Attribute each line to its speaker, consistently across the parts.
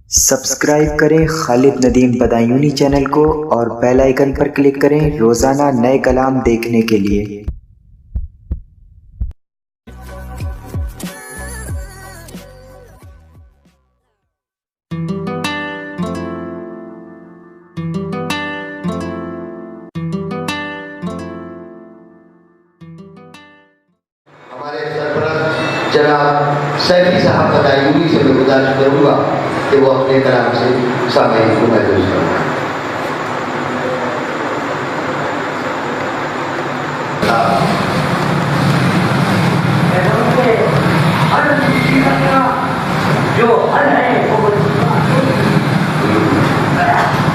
Speaker 1: Subscribe کریں خالد Nadeem Badayuni channel کو اور بیل آئیکن پر کلک کریں روزانہ نئے کلام دیکھنے کے لیے۔
Speaker 2: ہمارے سرپرست جناب سیفی صاحب بدایونی سے میں گزارش کروں گا کہ وہ اپنے کلام سے سامعین کو محظوظ کریں۔
Speaker 3: ہر مصیبت کا جو حل ہے وہ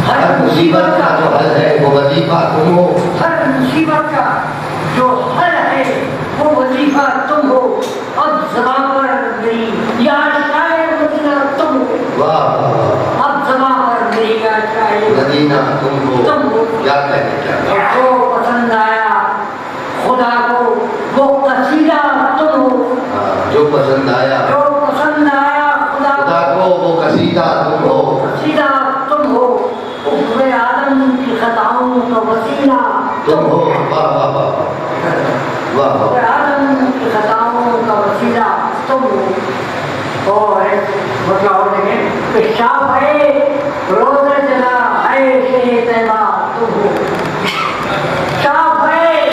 Speaker 2: ہر مصیبت کا جو حل ہے وہ وظیفہ تم ہو۔
Speaker 3: ہر مصیبت کا جو حل ہے وہ وظیفہ تم ہو۔ اب زباں پر میری یا شاعر مدینہ تم ہو۔
Speaker 2: واہ
Speaker 3: اب زباں پر میری یا شاعر
Speaker 2: مدینہ تم ہو۔ کیا کہنے کیا
Speaker 3: جو پسند آیا خدا کو وہ قصیدہ تم ہو۔
Speaker 2: جو پسند آیا
Speaker 3: جو پسند آیا
Speaker 2: خدا کو وہ قصیدہ تم ہو۔
Speaker 3: قصیدہ تم ہو۔ حکم آدم کی خطاؤں کا وسیلہ
Speaker 2: تم ہو۔ واہ واہ واہ واہ
Speaker 3: حکم
Speaker 2: واہ۔
Speaker 3: آدم کی خطاؤں کا وسیلہ تم ہو۔ اور مطلب دیکھیں کہ شاہ ہے روز جلا ہے شہ طیبہ تم ہو۔ شاہ ہے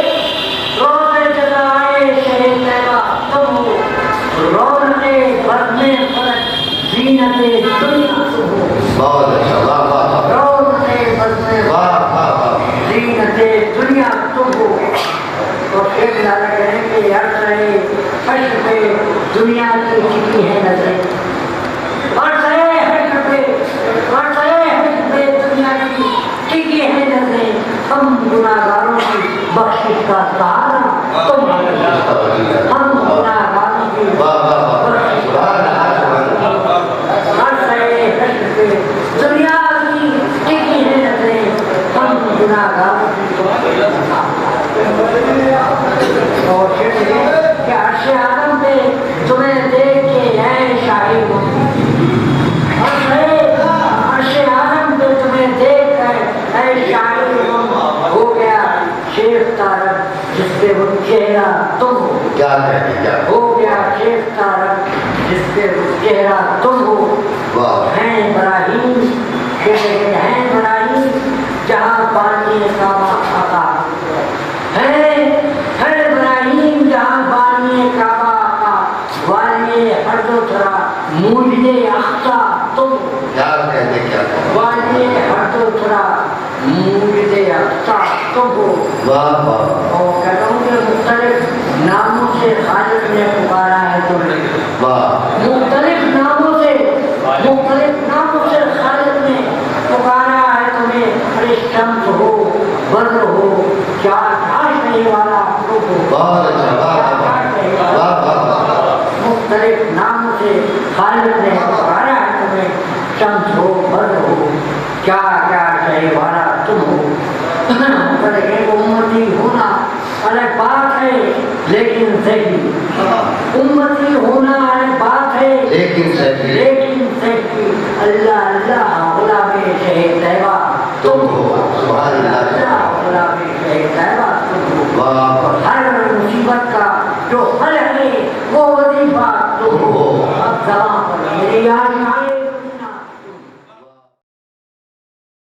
Speaker 3: روز جلا ہے شہ طیبہ تم ہو۔ رونق بزم فلک زینت دنیا تم ہو۔
Speaker 2: بہت اچھا واہ واہ واہ
Speaker 3: رونق بزم
Speaker 2: واہ واہ واہ۔
Speaker 3: زینت دنیا تم ہو۔ اور شیخ لالا کہیں کہ ہر طرح حشر پہ دنیا کی ٹکی ہے نظریں۔ ہر طرح حشر پہ دنیا کی ٹکی ہے نظریں۔ ہم گناہگاروں کی بخشش کا سہارا تم ہو۔ ہم گناہگاروں کی
Speaker 2: واہ واہ واہ
Speaker 3: بخشش کا
Speaker 2: سبحان اللہ سبحان اللہ۔
Speaker 3: ہر طرح حشر پہ دنیا کی ٹکی ہے نظریں۔ ہم گناہگاروں کی بخشش کا سہارا۔ اور کہ عرش آدم پہ تمہیں دیکھ کے ہے شاہی ہو۔ عرش آدم پہ تمہیں دیکھ کر ہے شاہی ہو گیا شیخ تارک جس پہ وہ چہرہ تم ہو۔
Speaker 2: کیا کہنے کیا
Speaker 3: ہو گیا شیخ تارک جس پہ وہ چہرہ تم ہو۔
Speaker 2: واہ
Speaker 3: ہیں ابراہیم ہیں ابراہیم جہاں بانی کعبہ آقا ہے ابراہیم جہاں بانی کعبہ آقا والی ہر دو تھرا موجد اختہ تم
Speaker 2: کیا کہنے کیا
Speaker 3: والی ہر دو تھرا موجد اختہ تم ہو۔
Speaker 2: واہ واہ
Speaker 3: اور کہتا ہوں کہ مختلف ناموں سے خالق نے پکارا ہے تمہیں۔
Speaker 2: واہ
Speaker 3: مختلف ناموں سے خالق نے پکارا ہے تمہیں۔ ارے شمس ہو بدر ہو چار نہیں والا ہو۔
Speaker 2: بہت اچھا واہ واہ واہ واہ واہ۔
Speaker 3: مختلف ناموں سے خالق نے پکارا ہے تمہیں۔ شمس ہو بدر ہو کیا کیا شے والا تم ہو۔ امتی ہونا الگ بات ہے لیکن صحیح۔ امتی ہونا الگ بات ہے
Speaker 2: لیکن صحیح۔
Speaker 3: لیکن صحیح۔ اللہ